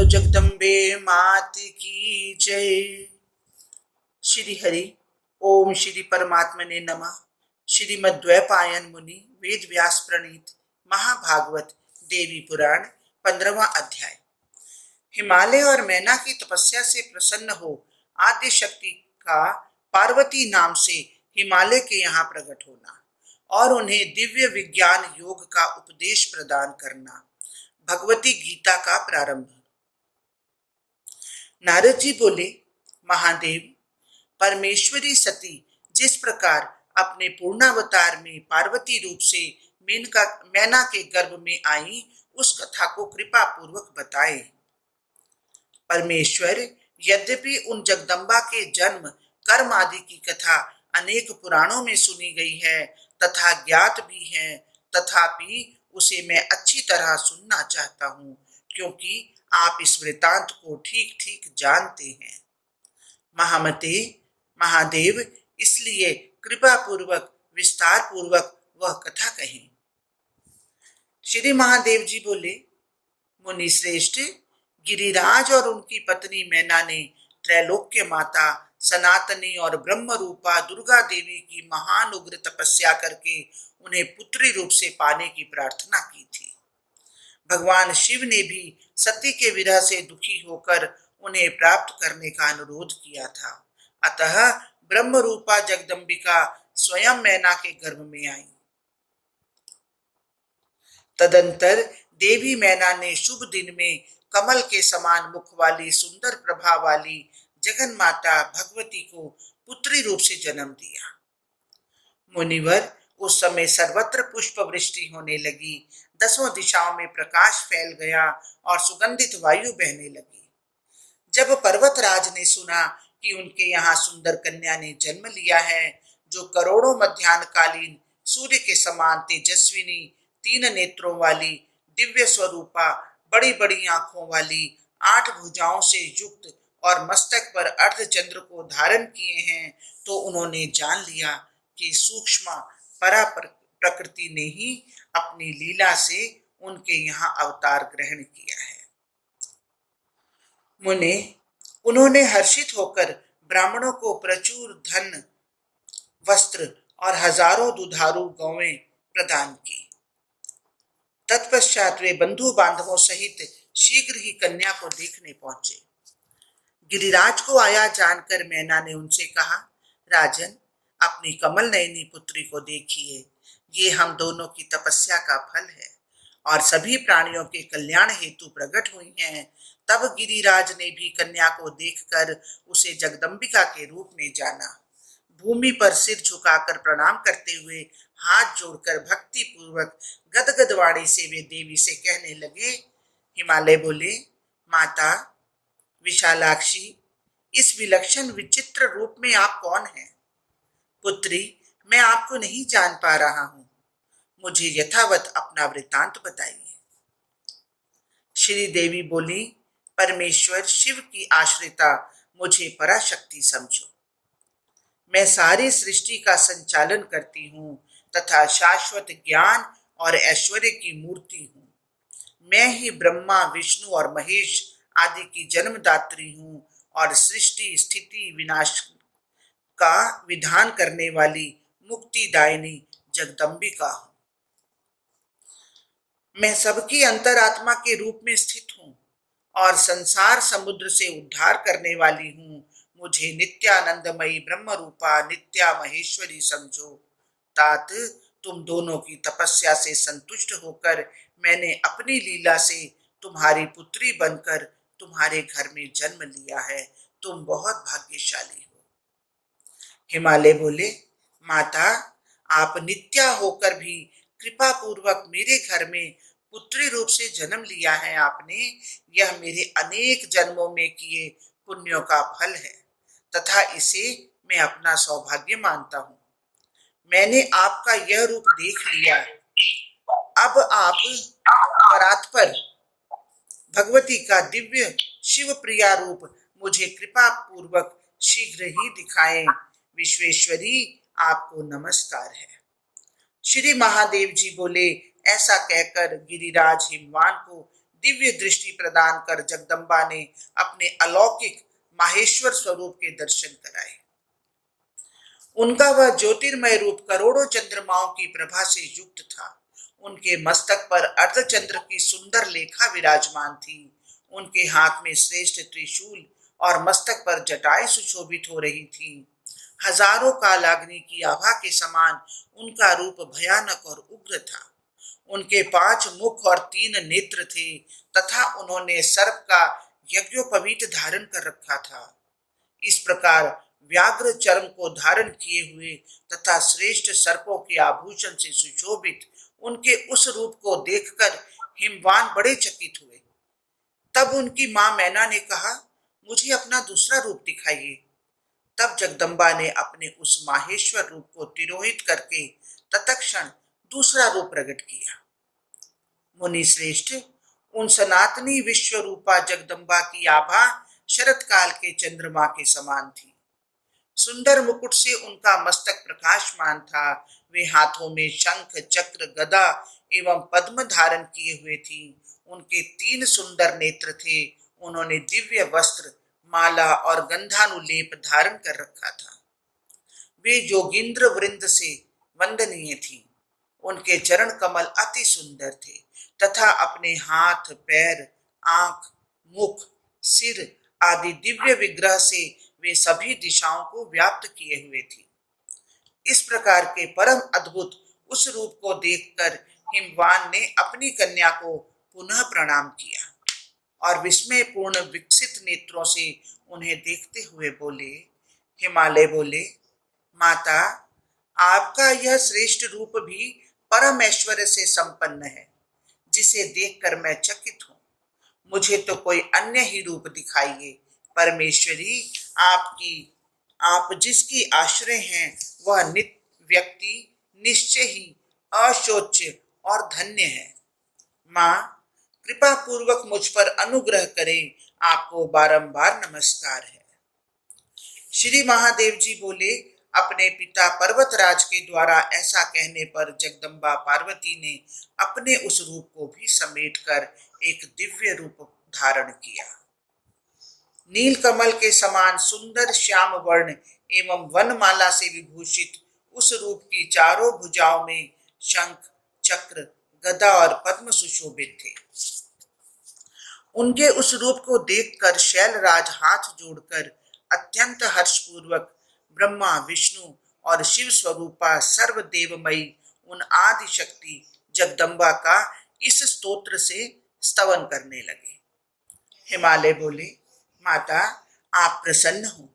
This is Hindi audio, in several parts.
जगदम्बे मात की जय। श्री हरि ओम श्री परमात्मने नमः। श्रीमद्द्वैपायन मुनि वेद व्यास प्रणीत महाभागवत देवी पुराण 15वां अध्याय। हिमालय और मैना की तपस्या से प्रसन्न हो आद्य शक्ति का पार्वती नाम से हिमालय के यहाँ प्रकट होना और उन्हें दिव्य विज्ञान योग का उपदेश प्रदान करना। भगवती गीता का प्रारंभ। नारद जी बोले, महादेव, परमेश्वरी सती जिस प्रकार अपने पूर्णावतार में पार्वती रूप से मैना के गर्भ में आई, उस कथा को कृपा पूर्वक बताए। परमेश्वर, यद्यपि उन जगदम्बा के जन्म कर्म आदि की कथा अनेक पुराणों में सुनी गई है तथा ज्ञात भी है, तथापि उसे मैं अच्छी तरह सुनना चाहता हूँ, क्योंकि आप इस वृतांत को ठीक ठीक जानते हैं। महामते, महादेव, इसलिए कृपा पूर्वक विस्तार पूर्वक वह कथा कहें। श्री महादेव जी बोले, मुनि श्रेष्ठ, गिरिराज और उनकी पत्नी मैना ने त्रैलोक्य माता सनातनी और ब्रह्म रूपा दुर्गा देवी की महान उग्र तपस्या करके उन्हें पुत्री रूप से पाने की प्रार्थना की थी। भगवान शिव ने भी सती के विरह से दुखी होकर उन्हें प्राप्त करने का अनुरोध किया था। अतः ब्रह्म रूपा जगदम्बिका स्वयं मैना के गर्भ में आई। तदंतर देवी मैना ने शुभ दिन में कमल के समान मुख वाली सुंदर प्रभा वाली जगन माता भगवती को पुत्री रूप से जन्म दिया। मुनिवर, उस समय सर्वत्र पुष्प वृष्टि होने लगी, दसों दिशाओं में प्रकाश फैल गया और सुगंधित वायु बहने लगी। जब पर्वतराज ने सुना कि उनके यहाँ सुंदर कन्या ने जन्म लिया है, जो करोड़ों मध्याह्नकालीन सूर्य के समान तेजस्विनी, 3 नेत्रों वाली, दिव्य स्वरूपा, बड़ी बड़ी आंखों वाली, 8 भुजाओं से युक्त और मस्तक पर अर्धचंद्र को धारण किए हैं, तो उन्होंने जान लिया कि सूक्ष्म परा प्रकृति ने ही अपनी लीला से उनके यहाँ अवतार ग्रहण किया है। मुने, उन्होंने हर्षित होकर ब्राह्मणों को प्रचुर धन, वस्त्र और हजारों दुधारू गौएं प्रदान की। तत्पश्चात वे बंधु बांधवों सहित शीघ्र ही कन्या को देखने पहुंचे। गिरिराज को आया जानकर मैना ने उनसे कहा, राजन, अपनी कमल नयनी पुत्री को देखिए, ये हम दोनों की तपस्या का फल है और सभी प्राणियों के कल्याण हेतु प्रकट हुई हैं। तब गिरिराज ने भी कन्या को देखकर उसे जगदम्बिका के रूप में जाना। भूमि पर सिर झुकाकर प्रणाम करते हुए हाथ जोड़कर भक्ति पूर्वक गदगद वाणी से वे देवी से कहने लगे। हिमालय बोले, माता विशालाक्षी, इस विलक्षण विचित्र रूप में आप कौन हैं? पुत्री, मैं आपको नहीं जान पा रहा हूं, मुझे यथावत अपना वृतांत बताइए। श्री देवी बोली, परमेश्वर शिव की आश्रिता मुझे पराशक्ति समझो। मैं सारी सृष्टि का संचालन करती हूँ तथा शाश्वत ज्ञान और ऐश्वर्य की मूर्ति हूँ। मैं ही ब्रह्मा, विष्णु और महेश आदि की जन्मदात्री हूँ और सृष्टि स्थिति विनाश का विधान करने वाली मुक्तिदायिनी जगदम्बिका हूँ। मैं सबकी अंतरात्मा के रूप में स्थित हूँ और संसार समुद्र से उद्धार करने वाली हूँ। मुझे नित्यानंदमयी ब्रह्म रूपा नित्या महेश्वरी समझो। तात, तुम दोनों की तपस्या से संतुष्ट होकर मैंने अपनी लीला से तुम्हारी पुत्री बनकर तुम्हारे घर में जन्म लिया है। तुम बहुत भाग्यशाली हो। हिमालय बोले, माता, आप नित्या होकर भी कृपा पूर्वक मेरे घर में पुत्री रूप से जन्म लिया है आपने, यह मेरे अनेक जन्मों में किए पुण्यों का फल है तथा इसे मैं अपना सौभाग्य मानता हूँ। मैंने आपका यह रूप देख लिया, अब आप परात्पर भगवती का दिव्य शिव प्रिया रूप मुझे कृपा पूर्वक शीघ्र ही दिखाएं। विश्वेश्वरी, आपको नमस्कार है। श्री महादेव जी बोले, ऐसा कहकर गिरिराज हिमवान को दिव्य दृष्टि प्रदान कर जगदम्बा ने अपने अलौकिक माहेश्वर स्वरूप के दर्शन कराए। उनका वह ज्योतिर्मय रूप करोड़ों चंद्रमाओं की प्रभा से युक्त था। उनके मस्तक पर अर्धचंद्र की सुंदर लेखा विराजमान थी। उनके हाथ में श्रेष्ठ त्रिशूल और मस्तक पर जटाएं सुशोभित हो रही थी। हजारों कालाग्नि की आभा के समान उनका रूप भयानक और उग्र था। उनके 5 मुख और 3 नेत्र थे तथा उन्होंने सर्प का यज्ञोपवीत धारण कर रखा था। इस प्रकार व्याघ्र चर्म को धारण किए हुए तथा श्रेष्ठ सर्पों के आभूषण से सुशोभित उनके उस रूप को देखकर हिमवान बड़े चकित हुए। तब उनकी मां मैना ने कहा, मुझे अपना दूसरा रूप दिखाइए। तब जगदम्बा ने अपने उस माहेश्वर रूप को तिरोहित करके तत्क्षण दूसरा रूप प्रकट किया। मुनि श्रेष्ठ, उन सनातनी विश्व रूपा जगदम्बा की आभा शरत काल के चंद्रमा के समान थी। सुंदर मुकुट से उनका मस्तक प्रकाशमान था। वे हाथों में शंख, चक्र, गदा एवं पद्म धारण किए हुए थी। उनके 3 सुंदर नेत्र थे। उन्होंने दिव्य वस्त्र, माला और गंधानुलेप धारण कर रखा था। वे योगींद्र वृंद से वंदनीय थी। उनके चरण कमल अति सुंदर थे तथा अपने हाथ, पैर, आंख, मुख, सिर आदि दिव्य विग्रह से वे सभी दिशाओं को व्याप्त किए हुए थी। इस प्रकार के परम अद्भुत उस रूप को देखकर हिमवान ने अपनी कन्या को पुनः प्रणाम किया और विस्मय पूर्ण विकसित नेत्रों से उन्हें देखते हुए बोले। हिमालय बोले, माता, आपका यह श्रेष्ठ रूप भी परम ऐश्वर्य से संपन्न है, जिसे देखकर मैं चकित हूं। मुझे तो कोई अन्य ही रूप दिखाइए। परमेश्वरी, आप जिसकी आश्रय हैं वह व्यक्ति निश्चय ही अशोच्य और धन्य है। मां, कृपा पूर्वक मुझ पर अनुग्रह करें, आपको बारंबार नमस्कार है। श्री महादेव जी बोले, अपने पिता पर्वतराज के द्वारा ऐसा कहने पर जगदम्बा पार्वती ने अपने उस रूप को भी समेटकर एक दिव्य रूप धारण किया। नील कमल के समान सुंदर श्याम वर्ण एवं वनमाला से विभूषित उस रूप की चारों भुजाओं में शंख, चक्र, गदा और पद्म सुशोभित थे। उनके उस रूप को देखकर शैलराज हाथ जोड़कर अत्यंत हर्षपूर्वक ब्रह्मा, विष्णु और शिव स्वरूपा सर्वदेवमयी उन आदि शक्ति जगदम्बा का इस स्तोत्र से स्तवन करने लगे। हिमालय बोले, माता, आप प्रसन्न हो।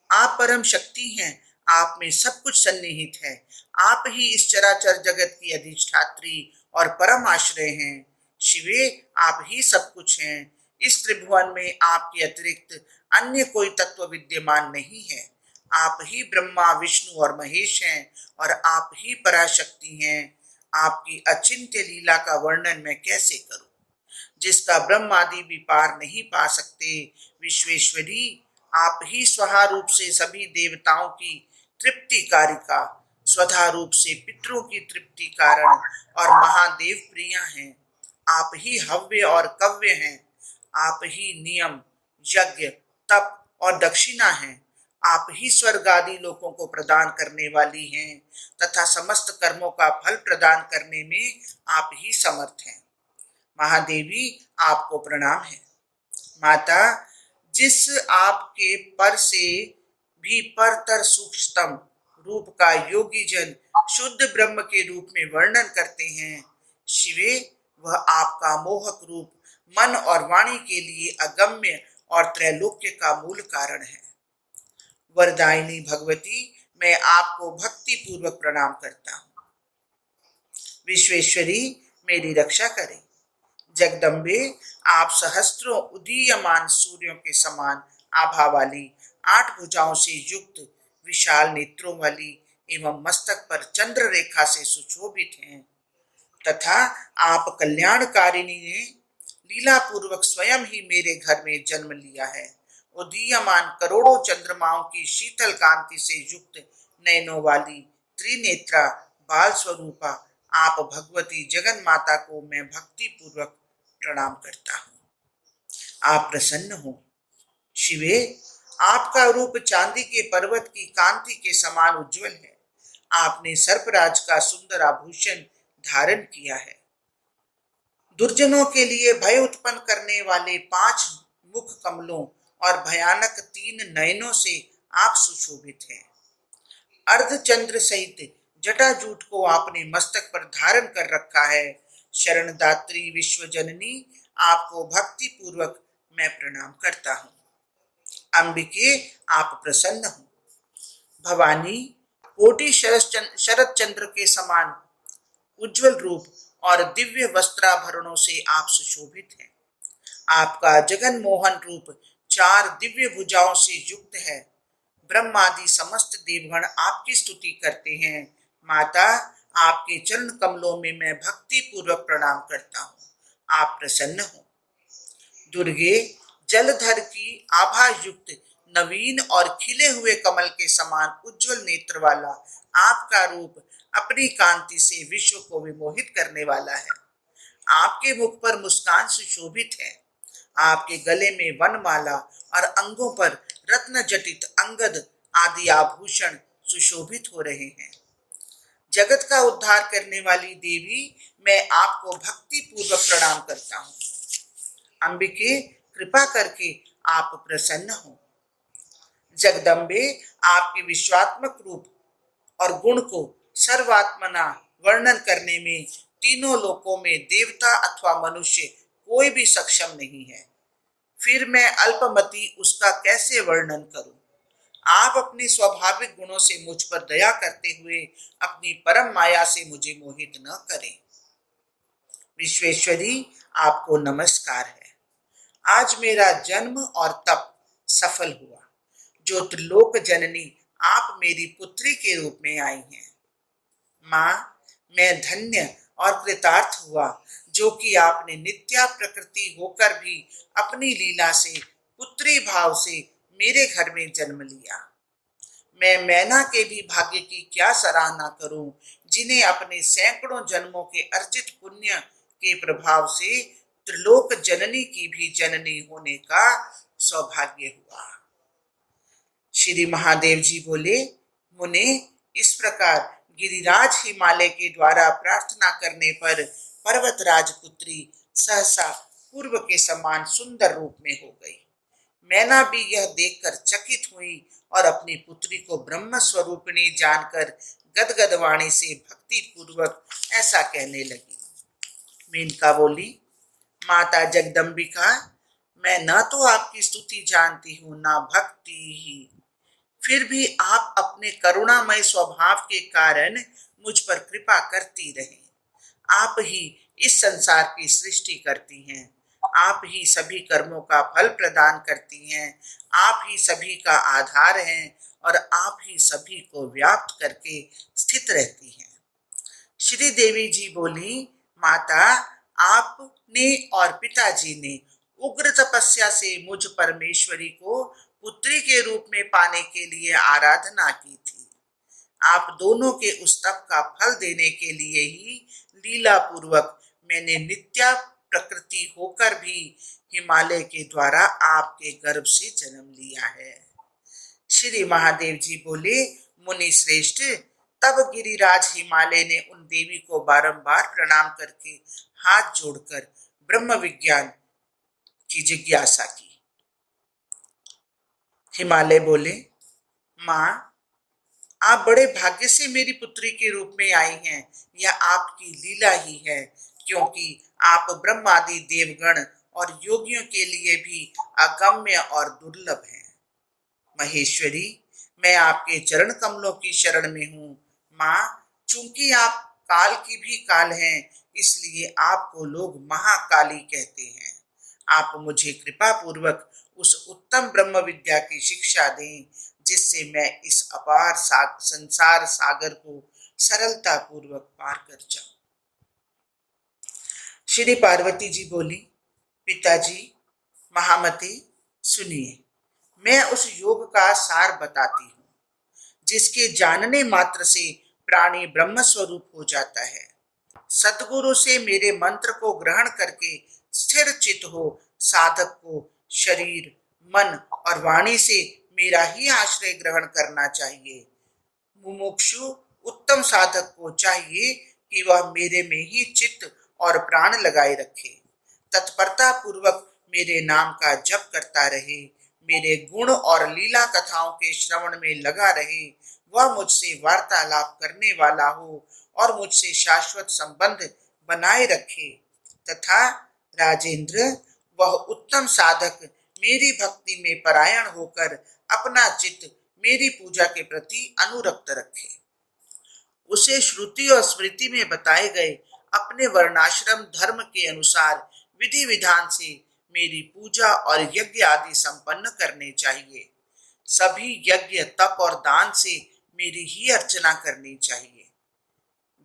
आप परम शक्ति हैं। आप में सब कुछ सन्निहित है। आप ही इस चराचर जगत की अधिष्ठात्री और परम आश्रय हैं। शिवे, आप ही सब कुछ हैं। इस त्रिभुवन में आपके अतिरिक्त अन्य कोई तत्व विद्यमान नहीं है। आप ही ब्रह्मा, विष्णु और महेश हैं और आप ही पराशक्ति हैं। आपकी अचिंत्य लीला का वर्णन मैं कैसे करूं, जिसका ब्रह्म आदि भी पार नहीं पा सकते। विश्वेश्वरी, आप ही स्वहा रूप से सभी देवताओं की तृप्ति कारिका, स्वधा रूप से पितरों की तृप्ति कारण और महादेव प्रिया हैं। आप ही हव्य और कव्य हैं। आप ही नियम, यज्ञ, तप और दक्षिणा हैं। आप ही स्वर्ग आदि लोकों को प्रदान करने वाली हैं तथा समस्त कर्मों का फल प्रदान करने में आप ही समर्थ हैं। महादेवी, आपको प्रणाम है। माता, जिस आपके पर से भी परतर सूक्ष्मतम रूप का योगी जन शुद्ध ब्रह्म के रूप में वर्णन करते हैं, शिवे, वह आपका मोहक रूप मन और वाणी के लिए अगम्य और त्रैलोक्य का मूल कारण है। वरदायिनी भगवती, मैं आपको भक्ति पूर्वक प्रणाम करता हूँ। विश्वेश्वरी, मेरी रक्षा करें। जगदम्बे, आप सहस्त्रों उदीयमान सूर्यों के समान आभा वाली, 8 भुजाओं से युक्त, विशाल नेत्रों वाली एवं मस्तक पर चंद्र रेखा से सुशोभित हैं तथा आप कल्याणकारिणी ने लीला पूर्वक स्वयं ही मेरे घर में जन्म लिया है। उदीयमान करोड़ों चंद्रमाओं की शीतल कांति से युक्त नयनों वाली त्रिनेत्रा बाल स्वरूपा आप भगवती जगन माता को मैं भक्ति पूर्वक प्रणाम करता हूँ। आप प्रसन्न हो शिवे, आपका रूप चांदी के पर्वत की कांति के समान उज्जवल है। आपने सर्पराज का सुंदर आभूषण धारण किया है। दुर्जनों के लिए भय उत्पन्न करने वाले 5 मुख कमलों और भयानक 3 नयनों से आप सुशोभित हैं। अर्धचंद्र सहित जटाजूट को आपने मस्तक पर धारण कर रखा है। शरणदात्री विश्व जननी, आपको भक्ति पूर्वक मैं प्रणाम करता हूँ। अंबिके, आप प्रसन्न हो। भवानी, कोटि शरद चंद्र के समान उज्जवल रूप और दिव्य वस्त्राभरणों से आप सुशोभित हैं। आपका जगन मोहन रूप 4 दिव्य भुजाओं से युक्त है। ब्रह्मादि समस्त देवगण आपकी स्तुति करते हैं। माता, आपके चरण कमलों में मैं भक्ति पूर्वक प्रणाम करता हूँ। आप प्रसन्न हो। दुर्गे, जलधर की आभा युक्त नवीन और खिले हुए कमल के समान उज्जवल नेत्र वाला आपका रूप अपनी कांति से विश्व को विमोहित करने वाला है। आपके मुख पर मुस्कान सुशोभित है। आपके गले में वनमाला और अंगों पर रत्न जटित अंगद आदि आभूषण सुशोभित हो रहे हैं। जगत का उद्धार करने वाली देवी, मैं आपको भक्ति पूर्वक प्रणाम करता हूँ। अंबिके, कृपा करके आप प्रसन्न हो। जगदम्बे, आपके विश्वात्मक रूप और गुण को सर्वात्मना वर्णन करने में तीनों लोकों में देवता अथवा मनुष्य कोई भी सक्षम नहीं है। फिर मैं अल्पमति उसका कैसे वर्णन करूं? आप अपने स्वाभाविक गुणों से मुझ पर दया करते हुए अपनी परम माया से मुझे मोहित न करें। विश्वेश्वरी, आपको नमस्कार है। आज मेरा जन्म और तप सफल हुआ। जो त्रिलोक जननी, आप मेरी पुत्री के रूप में आई हैं। माँ, मैं धन्य और कृतार्थ हुआ जो कि आपने नित्या प्रकृति होकर भी अपनी लीला से पुत्री भाव से मेरे घर में जन्म लिया। मैं मैना के भी भाग्य की क्या सराहना करूं, जिन्हें अपने सैकड़ों जन्मों के अर्जित पुण्य के प्रभाव से त्रिलोक जननी की भी जननी होने का सौभाग्य हुआ। श्री महादेव जी बोले, मुने, इस प्रकार गिरिराज हिमालय के द्वारा प्रार्थना करने पर पर्वतराज पुत्री सहसा पूर्व के समान सुंदर रूप में हो गई। मैना भी यह देखकर चकित हुई और अपनी पुत्री को ब्रह्म स्वरूपिणी जानकर गदगद वाणी से भक्ति पूर्वक ऐसा कहने लगी। मेनका बोली, माता जगदम्बिका, मैं न तो आपकी स्तुति जानती हूँ न भक्ति ही, फिर भी आप अपने करुणामय स्वभाव के कारण मुझ पर कृपा करती रहे। आप ही इस संसार की सृष्टि करती हैं। आप ही सभी कर्मों का फल प्रदान करती हैं। आप ही सभी का आधार हैं और आप ही सभी को व्याप्त करके स्थित रहती हैं। श्री देवी जी बोली, माता, आपने और पिताजी ने उग्र तपस्या से मुझ परमेश्वरी को पुत्री के रूप में पाने के लिए आराधना की थी। आप दोनों के उस तप का फल देने के लिए ही लीला पूर्वक मैंने नित्या प्रकृति होकर भी हिमालय के द्वारा आपके गर्भ से जन्म लिया है। श्री महादेव जी बोले, मुनि श्रेष्ठ, तब गिरिराज हिमालय ने उन देवी को बारंबार प्रणाम करके हाथ जोड़कर ब्रह्म विज्ञान की जिज्ञासा की। हिमालय बोले, माँ, आप बड़े भाग्य से मेरी पुत्री के रूप में आई हैं। यह आपकी लीला ही है, क्योंकि आप ब्रह्मादि देवगण और योगियों के लिए भी अगम्य और दुर्लभ हैं। महेश्वरी, मैं आपके चरण कमलों की शरण में हूँ। माँ, चूंकि आप काल की भी काल हैं, इसलिए आपको लोग महाकाली कहते हैं। आप मुझे कृपा पूर्वक उस उत्तम ब्रह्म विद्या की शिक्षा दें, जिससे मैं इस अपार संसार सागर को सरलता पूर्वक पार कर जाऊं। श्री पार्वती जी बोली, पिताजी, महामती, सुनिए, मैं उस योग का सार बताती हूँ, जिसके जानने मात्र से प्राणी ब्रह्म स्वरूप हो जाता है। सद्गुरु से मेरे मंत्र को ग्रहण करके स्थिर चित हो, साधक को शरीर, मन और वाणी से मेरा ही आश्रय ग्रहण करना चाहिए। मुमुक्षु उत्तम साधक को चाहिए कि वह मेरे में ही चित्त और प्राण लगाए रखे, तत्परता पूर्वक मेरे नाम का जप करता रहे, मेरे गुण और लीला कथाओं के श्रवण में लगा रहे, वह मुझसे वार्तालाप करने वाला हो और मुझसे शाश्वत संबंध बनाए रखे। तथा राजेंद्र, वह उत्तम साधक मेरी भक्ति में परायण होकर अपना चित्त मेरी पूजा के प्रति अनुरक्त रखे। उसे श्रुति और स्मृति में बताए गए अपने वर्णाश्रम धर्म के अनुसार विधि विधान से मेरी पूजा और यज्ञ आदि संपन्न करने चाहिए। सभी यज्ञ, तप और दान से मेरी ही अर्चना करनी चाहिए।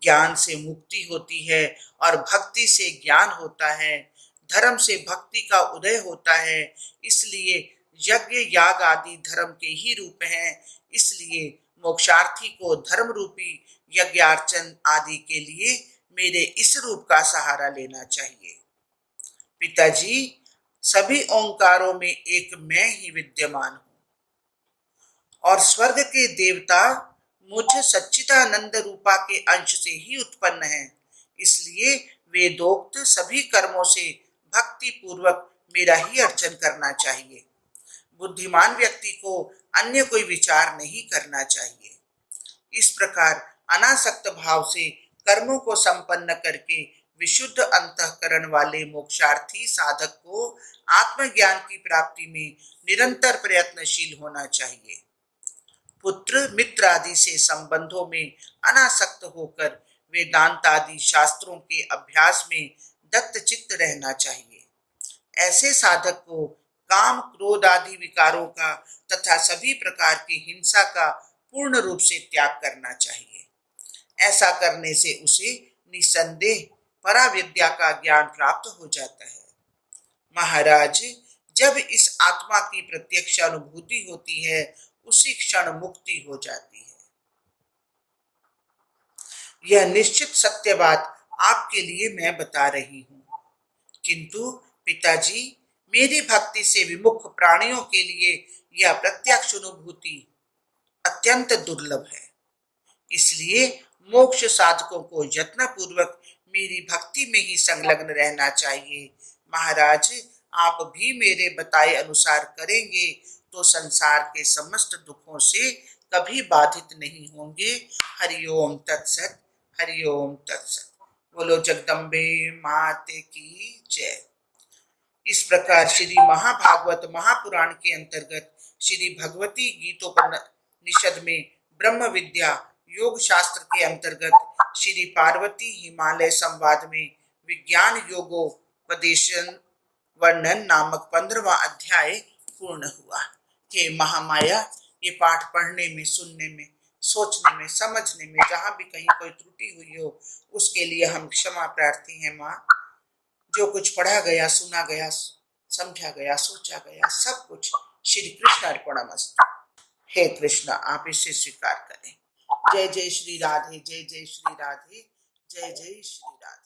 ज्ञान से मुक्ति होती है और भक्ति से ज्ञान होता है। धर्म से भक्ति का उदय होता है, इसलिए यज्ञ याग आदि धर्म के ही रूप हैं। इसलिए मोक्षार्थी को धर्म रूपी यज्ञार्चन आदि के लिए मेरे इस रूप का सहारा लेना चाहिए। पिताजी, सभी ओंकारों में एक मैं ही विद्यमान हूं और स्वर्ग के देवता मुझ सच्चिदानंद रूपा के अंश से ही उत्पन्न है। इसलिए वेदोक्त सभी कर्मों से भक्ति पूर्वक मेरा ही अर्चन करना चाहिए। बुद्धिमान व्यक्ति को अन्य कोई विचार नहीं करना चाहिए। इस प्रकार अनासक्त भाव से कर्मों को संपन्न करके विशुद्ध अंतःकरण वाले मोक्षार्थी साधक को आत्मज्ञान की प्राप्ति में निरंतर प्रयत्नशील होना चाहिए। पुत्र मित्र आदि से संबंधों में अनासक्त होकर वेदांत आदि शास्त्रों के अभ्यास में दत्तचित्त रहना चाहिए। ऐसे साधक को काम, क्रोध आदि विकारों का तथा सभी प्रकार की हिंसा का पूर्ण रूप से त्याग करना चाहिए। ऐसा करने से उसे निसंदेह पराविद्या का ज्ञान प्राप्त हो जाता है। महाराज, जब इस आत्मा की प्रत्यक्ष अनुभूति होती है, उसी क्षण मुक्ति हो जाती है। यह निश्चित सत्य बात आपके लिए मैं बता रही हूं, किंतु पिताजी, मेरी भक्ति से विमुख प्राणियों के लिए यह प्रत्यक्ष अनुभूति अत्यंत दुर्लभ है। इसलिए मोक्ष साधकों को यत्न पूर्वक मेरी भक्ति में ही संलग्न रहना चाहिए। महाराज, आप भी मेरे बताए अनुसार करेंगे तो संसार के समस्त दुखों से कभी बाधित नहीं होंगे। हरिओम तत्सत, हरिओम तत्सत। बोलो जगदम्बे माते की जय। इस प्रकार श्री महाभागवत महापुराण के अंतर्गत श्री भगवती गीतोपनिषद में ब्रह्म विद्या योग शास्त्र के अंतर्गत श्री पार्वती हिमालय संवाद में विज्ञान योगोपदेशन वर्णन नामक 15वां अध्याय पूर्ण हुआ। हे महामाया, ये पाठ पढ़ने में, सुनने में, सोचने में, समझने में जहां भी कहीं कोई त्रुटि हुई हो, उसके लिए हम क्षमा प्रार्थी हैं माँ। जो कुछ पढ़ा गया, सुना गया, समझा गया, सोचा गया, सब कुछ श्री कृष्ण अर्पणमस्तु। हे कृष्ण, आप इसे स्वीकार करें। जय जय श्री राधे, जय जय श्री राधे, जय जय श्री राधे।